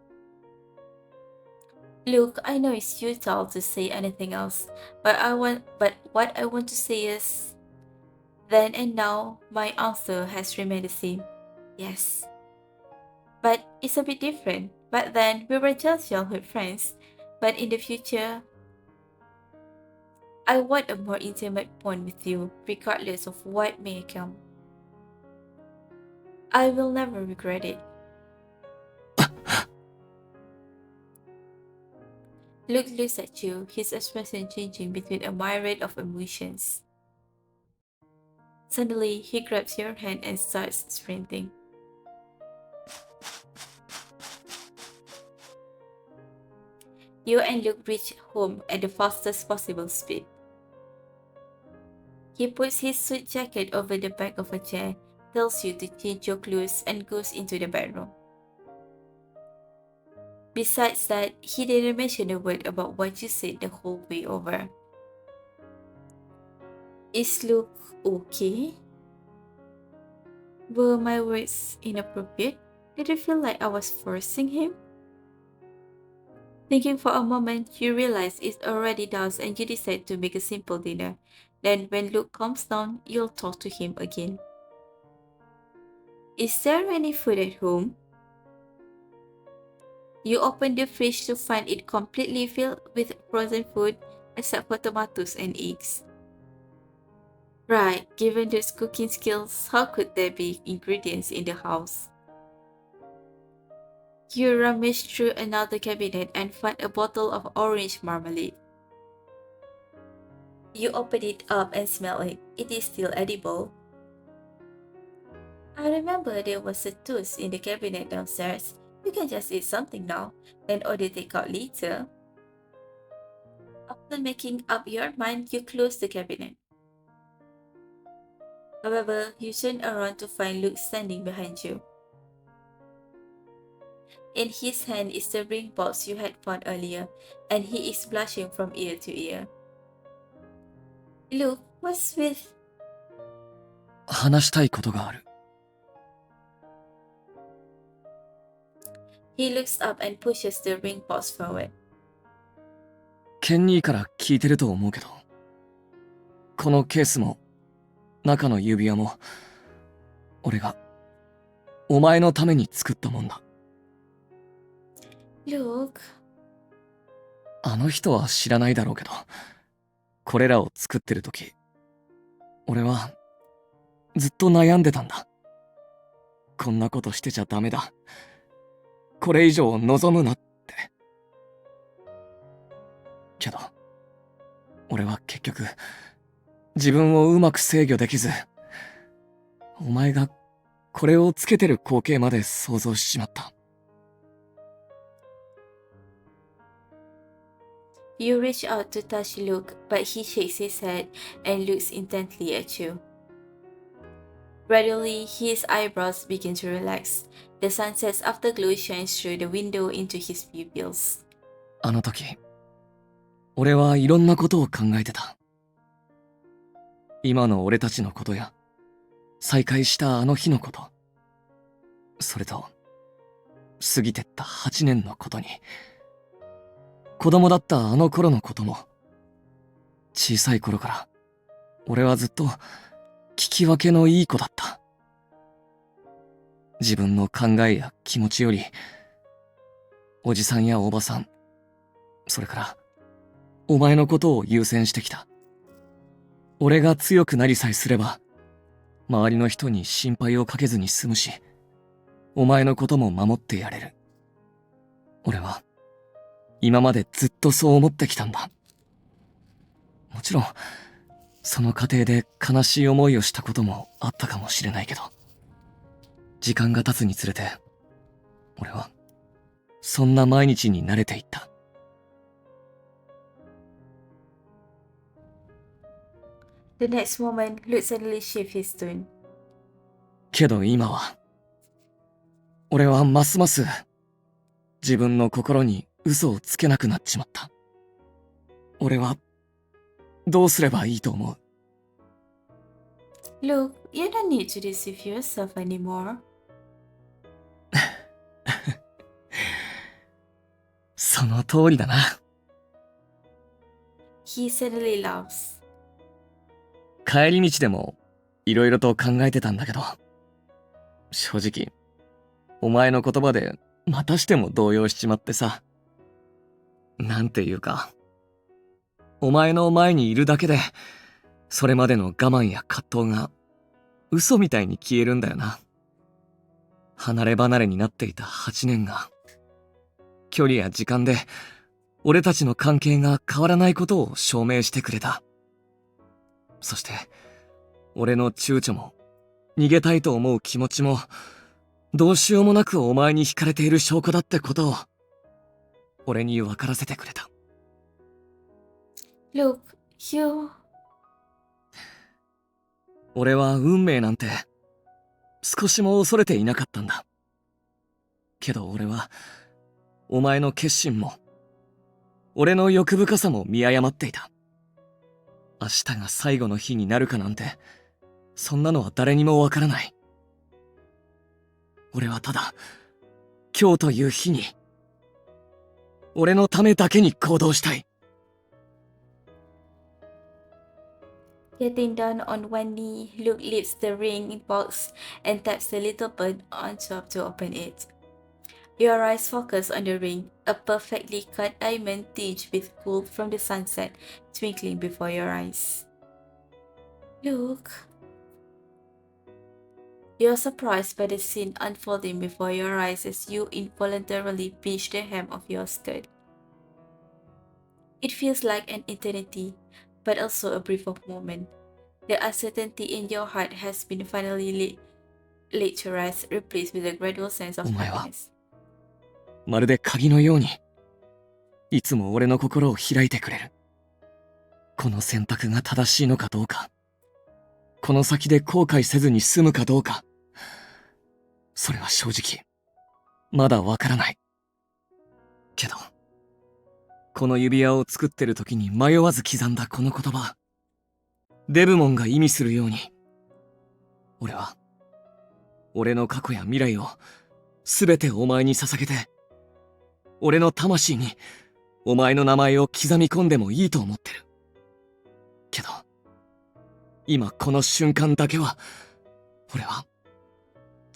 Luke, I know it's futile to say anything else, but what I want to say is, then and now, my answer has remained the same. Yes. But it's a bit different. Back then, we were just childhood friends. But in the future, I want a more intimate bond with you, regardless of what may come. I will never regret it. Luke looks at you, his expression changing between a myriad of emotions. Suddenly, he grabs your hand and starts sprinting. You and Luke reach home at the fastest possible speed. He puts his suit jacket over the back of a chair, tells you to change your clothes, and goes into the bedroom. Besides that, he didn't mention a word about what you said the whole way over. Is Luke okay? Were my words inappropriate? Did it feel like I was forcing him? Thinking for a moment, you realize it's already dusk and you decide to make a simple dinner. Then, when Luke comes down, you'll talk to him again. Is there any food at home? You open the fridge to find it completely filled with frozen food except for tomatoes and eggs. Right, given those cooking skills, how could there be ingredients in the house? You rummage through another cabinet and find a bottle of orange marmalade. You open it up and smell it. It is still edible. I remember there was a tooth in the cabinet downstairs. You can just eat something now, then order takeout later. After making up your mind, you close the cabinet. However, you turn around to find Luke standing behind you. In his hand is the ring box you had found earlier, and he is blushing from ear to ear. Luke, what's with...
話したいことがある。
He looks up and pushes the ring box forward.
ケンニーから聞いてると思うけど、このケースも、中の指輪も、俺が、お前のために作ったもんだ。
Luke,
あの人は知らないだろうけど、これらを作ってる時、俺はずっと悩んでたんだ。こんなことしてちゃダメだ。これ以上望むなって。けど、俺は結局、自分をうまく制御できず、お前がこれをつけてる光景まで想像しちまった。
you reach out to touch Luke, but he shakes his head and looks intently at you. Gradually, his eyebrows begin to relax. The sunset's afterglow shines through the window into his pupils.
あの時、俺はいろんなことを考えてた。今の俺たちのことや、再会したあの日のこと。それと、過ぎてった8年のことに。子供だったあの頃のことも。小さい頃から、俺はずっと聞き分けのいい子だった。自分の考えや気持ちより、おじさんやおばさん、それから、お前のことを優先してきた。俺が強くなりさえすれば、周りの人に心配をかけずに済むし、お前のことも守ってやれる。俺は、今までずっとそう思ってきたんだ。もちろん、その過程で悲しい思いをしたこともあったかもしれないけど、時間が経つにつれて、俺は、そんな毎日に慣れていった。
The next moment, Luke suddenly shifts his tone.
けど今は、俺はますます自分の心に嘘をつけなくなっちまった。俺はどうすればいいと思う？
Luke, you don't need to deceive yourself anymore.
その通りだな。
He suddenly laughs.
帰り道でもいろいろと考えてたんだけど、正直、お前の言葉でまたしても動揺しちまってさ。なんていうか、お前の前にいるだけで、それまでの我慢や葛藤が嘘みたいに消えるんだよな。離れ離れになっていた8年が、距離や時間で俺たちの関係が変わらないことを証明してくれた。そして、俺の躊躇も、逃げたいと思う気持ちも、どうしようもなくお前に惹かれている証拠だってことを、俺に分からせてくれた。
Luke, you...
俺は運命なんて、少しも恐れていなかったんだ。けど俺は、お前の決心も、俺の欲深さも見誤っていた。明日が最後の日になるかなんて、そんなのは誰にもわからない。俺はただ、今日という日に、俺のためだけに行動したい。
Getting down on one knee, Luke lifts the ring box and taps the little bird on top to open it. Your eyes focus on the ring, a perfectly cut diamond tinged with gold from the sunset twinkling before your eyes. Luke. You are surprised by the scene unfolding before your eyes as you involuntarily pinch the hem of your skirt. It feels like an eternity, but also a brief moment. The uncertainty in your heart has been finally laid to rest, replaced with a gradual sense of
お前は
happiness.
まるで鍵のように、いつも俺の心を開いてくれる。この選択が正しいのかどうか、この先で後悔せずに済むかどうか、それは正直、まだわからない。けど、この指輪を作ってる時に迷わず刻んだこの言葉、デブモンが意味するように、俺は、俺の過去や未来をすべてお前に捧げて、俺の魂にお前の名前を刻み込んでもいいと思ってる。けど、今この瞬間だけは、俺は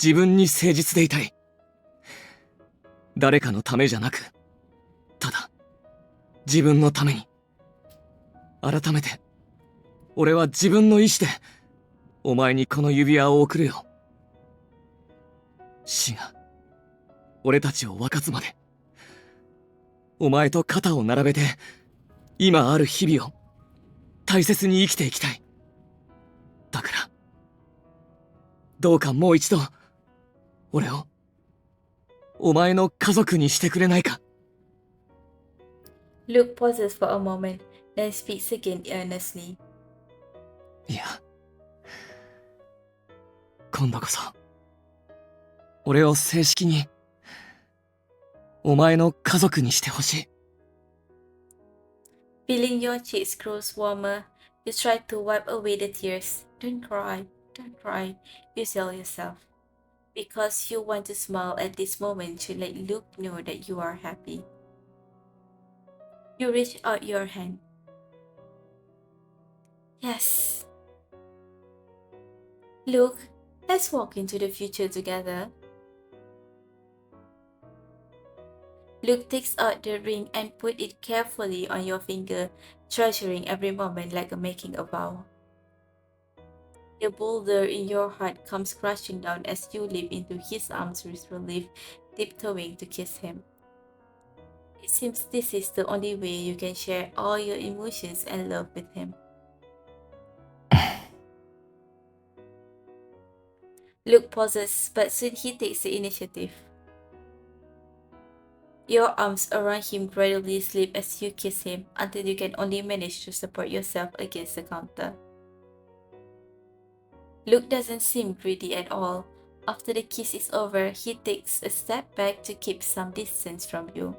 自分に誠実でいたい。誰かのためじゃなく、ただ自分のために。改めて、俺は自分の意志でお前にこの指輪を贈るよ。死が俺たちを分かつまで。お前と肩を並べて、今ある日々を大切に生きていきたい。だから、どうかもう一度、俺を、お前の家族にしてくれないか。
Luke pauses for a moment, then speaks again earnestly.
いや、今度こそ、俺を正式に、お前の家族にしてほしい。
Feeling your cheeks grow warmer, you try to wipe away the tears. Don't cry, don't cry, you tell yourself. Because you want to smile at this moment to let Luke know that you are happy. You reach out your hand. Yes. Luke, let's walk into the future together. Luke takes out the ring and put it carefully on your finger, treasuring every moment like making a vow. The boulder in your heart comes crashing down as you leap into his arms with relief, tiptoeing to kiss him. It seems this is the only way you can share all your emotions and love with him. Luke pauses, but soon he takes the initiative. Your arms around him gradually slip as you kiss him until you can only manage to support yourself against the counter. Luke doesn't seem greedy at all. After the kiss is over, he takes a step back to keep some distance from you.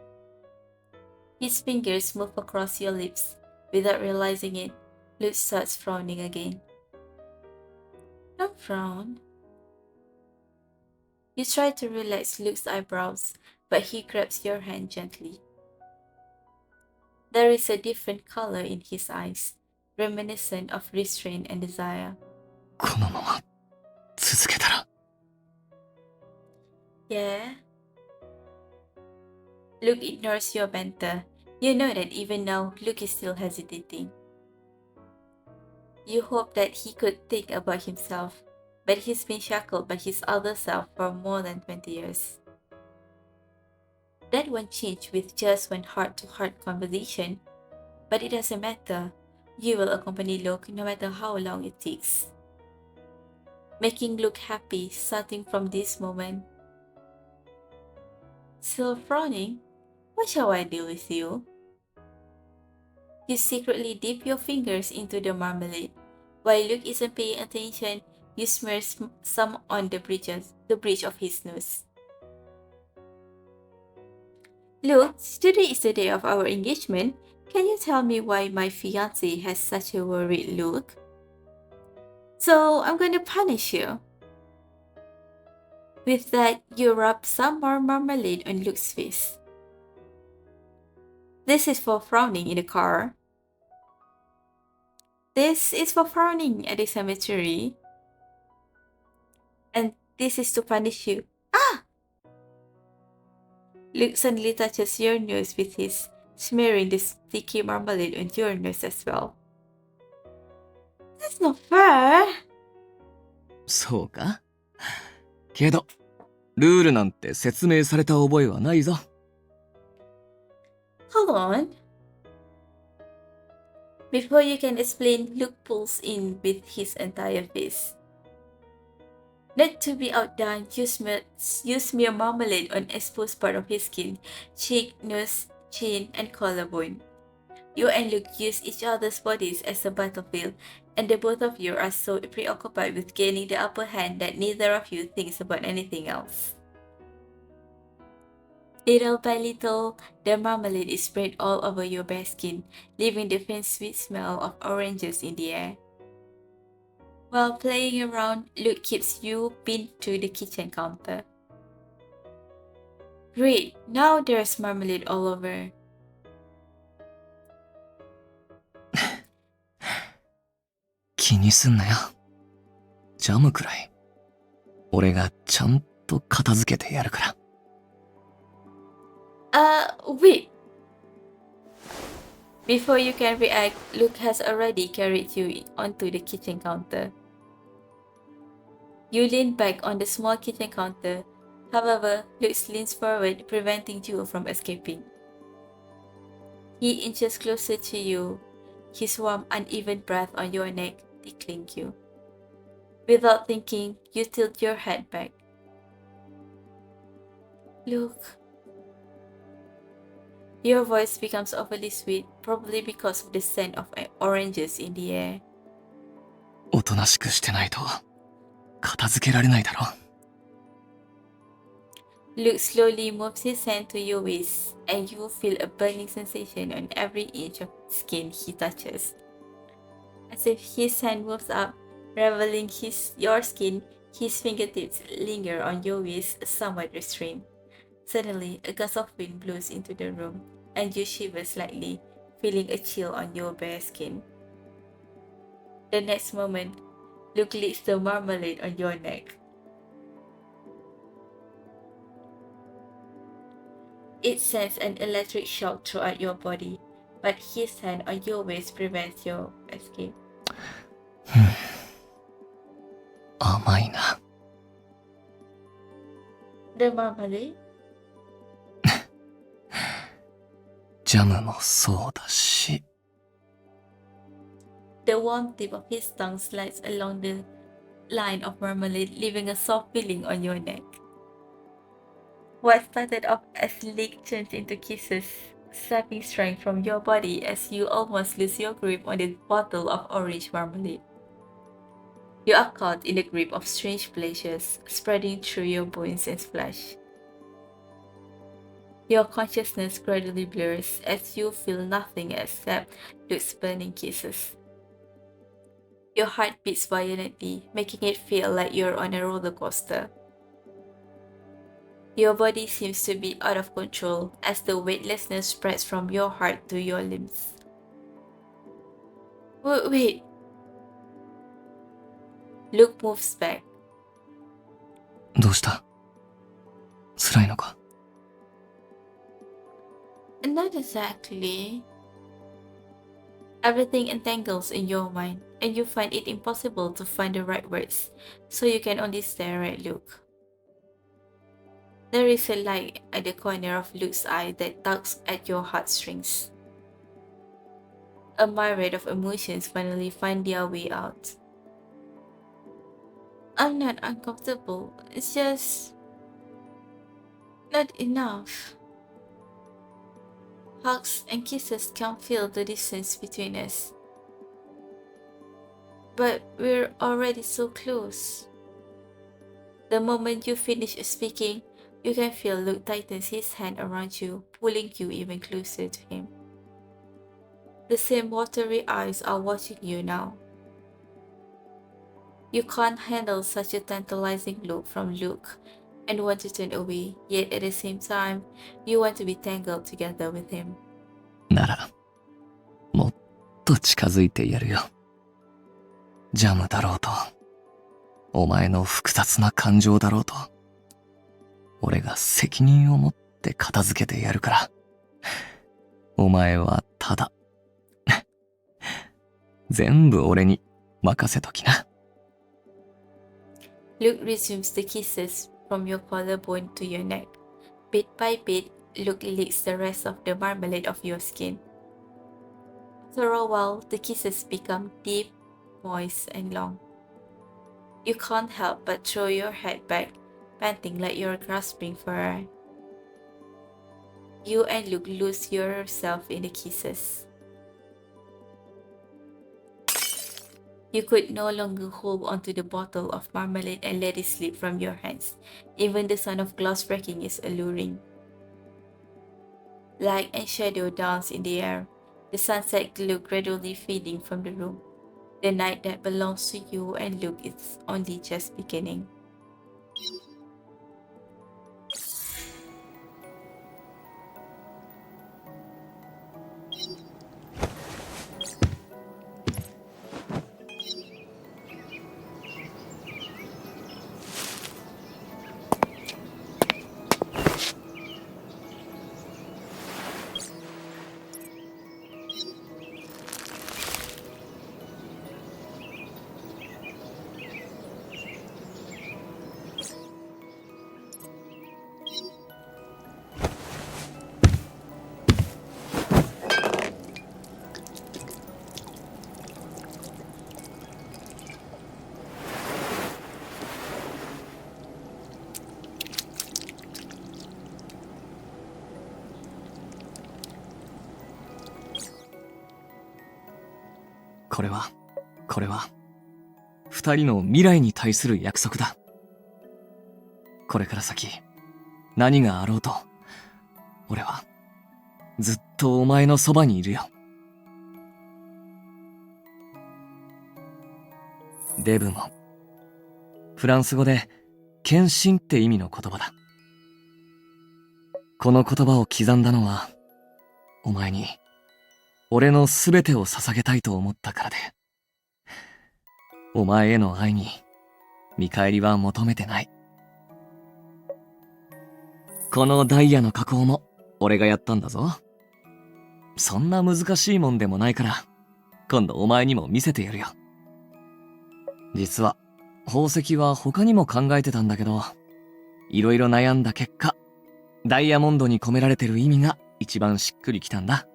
His fingers move across your lips. Without realizing it, Luke starts frowning again. Don't frown. You try to relax Luke's eyebrows, but he grabs your hand gently. There is a different color in his eyes, reminiscent of restraint and desire.
このまま続けたら。
Yeah? Luke ignores your banter. You know that even now, Luke is still hesitating. You hope that he could think about himself, but he's been shackled by his other self for more than 20 years. That won't change with just one heart-to-heart conversation, but it doesn't matter. You will accompany Luke no matter how long it takes. Making Luke happy starting from this moment. Still frowning? What shall I do with you? You secretly dip your fingers into the marmalade. While Luke isn't paying attention, you smear some on the bridge of his nose. Luke, today is the day of our engagement. Can you tell me why my fiancé has such a worried look? So I'm going to punish you. With that, you rub some more marmalade on Luke's face. This is for frowning in the car. This is for frowning at the cemetery. And this is to punish you. Ah! Luke suddenly touches your nose with his, smearing the sticky marmalade on your nose as well. That's not fair.
そうかけど、ルールなんて説明された覚えはないぞ。
Hold on. Before you can explain, Luke pulls in with his entire face. Not to be outdone, you smear marmalade on exposed part of his skin, cheek, nose, chin, and collarbone. You and Luke use each other's bodies as a battlefield, and the both of you are so preoccupied with gaining the upper hand that neither of you thinks about anything else. Little by little, the marmalade is spread all over your bare skin, leaving the faint sweet smell of oranges in the air. While playing around, Luke keeps you pinned to the kitchen counter. Great, now there's marmalade all over.
気にすんなよ。ジャムくらい。俺がちゃんと片付けてやるから。
Wait. Before you can react, Luke has already carried you onto the kitchen counter. You lean back on the small kitchen counter. However, Luke leans forward, preventing you from escaping. He inches closer to you, his warm, uneven breath on your neck tickling you. Without thinking, you tilt your head back. Luke. Your voice becomes overly sweet, probably because of the scent of oranges in the air.
おとなしくしてないと片付けられないだろ。
Luke slowly moves his hand to your waist, and you feel a burning sensation on every inch of skin he touches. As if his hand moves up, revealing your skin, his fingertips linger on your waist, somewhat restrained. Suddenly, a gust of wind blows into the room, and you shiver slightly, feeling a chill on your bare skin. The next moment, Luke licks the marmalade on your neck. It sends an electric shock throughout your body, but his hand on your waist prevents your escape.
甘いな。
The marmalade?
ジャムもそうだし。
The warm tip of his tongue slides along the line of marmalade, leaving a soft feeling on your neck. What started off as lick turns into kisses, sapping strength from your body as you almost lose your grip on the bottle of orange marmalade. You are caught in the grip of strange pleasures, spreading through your bones and flesh. Your consciousness gradually blurs as you feel nothing except Luke's burning kisses. Your heart beats violently, making it feel like you're on a roller coaster. Your body seems to be out of control as the weightlessness spreads from your heart to your limbs. Wait. Luke moves back.
どうした？辛いのか？
Not exactly. Everything entangles in your mind, and you find it impossible to find the right words, so you can only stare at Luke. There is a light at the corner of Luke's eye that tugs at your heartstrings. A myriad of emotions finally find their way out. I'm not uncomfortable, it's just not enough. Hugs and kisses can't fill the distance between us. But we're already so close. The moment you finish speaking, you can feel Luke tightens his hand around you, pulling you even closer to him. The same watery eyes are watching you now. You can't handle such a tantalizing look from Luke, and want to turn away, yet at the same time, you want to be tangled together with him.
なら、もっと近づいてやるよ。ジャムだろうと、お前の複雑な感情だろうと、俺が責任を持って片付けてやるから。お前はただ、全部俺に任せときな。
Luke resumes the kisses from your collarbone to your neck. Bit by bit, Luke licks the rest of the marmalade off your skin. After a while, the kisses become deep, moist, and long. You can't help but throw your head back, panting like you're grasping for air. You and Luke lose yourself in the kisses. You could no longer hold onto the bottle of marmalade and let it slip from your hands. Even the sound of glass breaking is alluring. Light and shadow dance in the air. The sunset glow gradually fading from the room. The night that belongs to you and Luke is only just beginning.
これは、二人の未来に対する約束だ。これから先、何があろうと、俺は、ずっとお前のそばにいるよ。デブモン。フランス語で、献身って意味の言葉だ。この言葉を刻んだのは、お前に、俺のすべてを捧げたいと思ったからで。お前への愛に見返りは求めてない。このダイヤの加工も俺がやったんだぞ。そんな難しいもんでもないから、今度お前にも見せてやるよ。実は宝石は他にも考えてたんだけど、いろいろ悩んだ結果、ダイヤモンドに込められてる意味が一番しっくりきたんだ。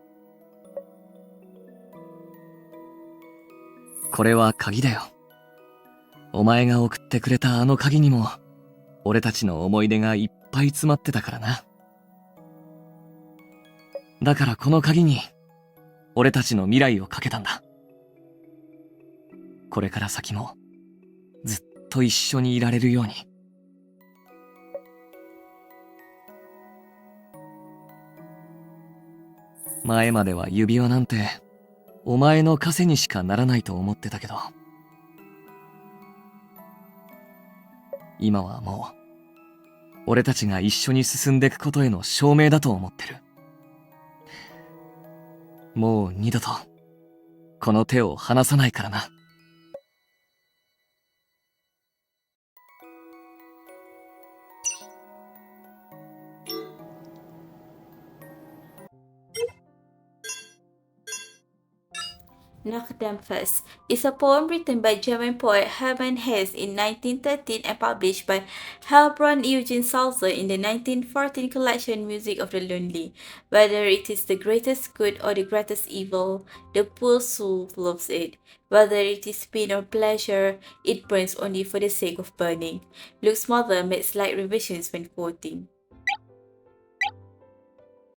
これは鍵だよ。お前が送ってくれたあの鍵にも、俺たちの思い出がいっぱい詰まってたからな。だからこの鍵に、俺たちの未来をかけたんだ。これから先も、ずっと一緒にいられるように。前までは指輪なんて、お前の枷にしかならないと思ってたけど、今はもう、俺たちが一緒に進んでいくことへの証明だと思ってる。もう二度と、この手を離さないからな。
Nachdampfers is a poem written by German poet Hermann Hesse in 1913 and published by Heilbronn Eugen Salzer in the 1914 collection Music of the Lonely. Whether it is the greatest good or the greatest evil, the poor soul loves it. Whether it is pain or pleasure, it burns only for the sake of burning. Luke's mother made slight revisions when quoting.